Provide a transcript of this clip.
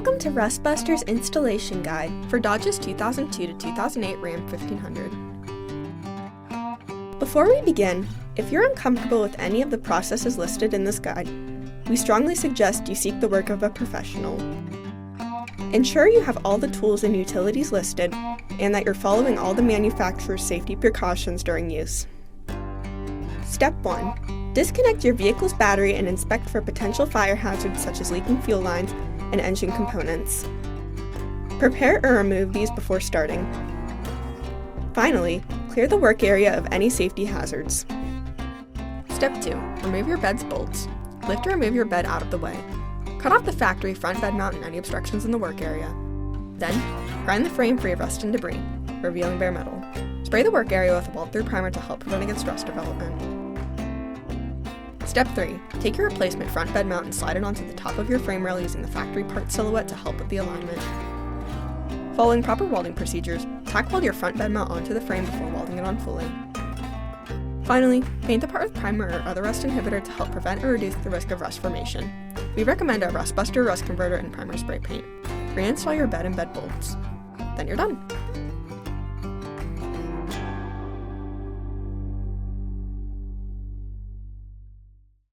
Welcome to Rustbuster's installation guide for Dodge's 2002 to 2008 Ram 1500. Before we begin, if you're uncomfortable with any of the processes listed in this guide, we strongly suggest you seek the work of a professional. Ensure you have all the tools and utilities listed and that you're following all the manufacturer's safety precautions during use. Step 1. Disconnect your vehicle's battery and inspect for potential fire hazards such as leaking fuel lines and engine components. Prepare or remove these before starting. Finally, clear the work area of any safety hazards. Step 2. Remove your bed's bolts. Lift or remove your bed out of the way. Cut off the factory front bed mount and any obstructions in the work area. Then, grind the frame free of rust and debris, revealing bare metal. Spray the work area with a weld-through primer to help prevent against rust development. Step 3. Take your replacement front bed mount and slide it onto the top of your frame rail using the factory part silhouette to help with the alignment. Following proper welding procedures, tack weld your front bed mount onto the frame before welding it on fully. Finally, paint the part with primer or other rust inhibitor to help prevent or reduce the risk of rust formation. We recommend our Rustbuster Rust Converter and Primer Spray Paint. Reinstall your bed and bed bolts. Then you're done.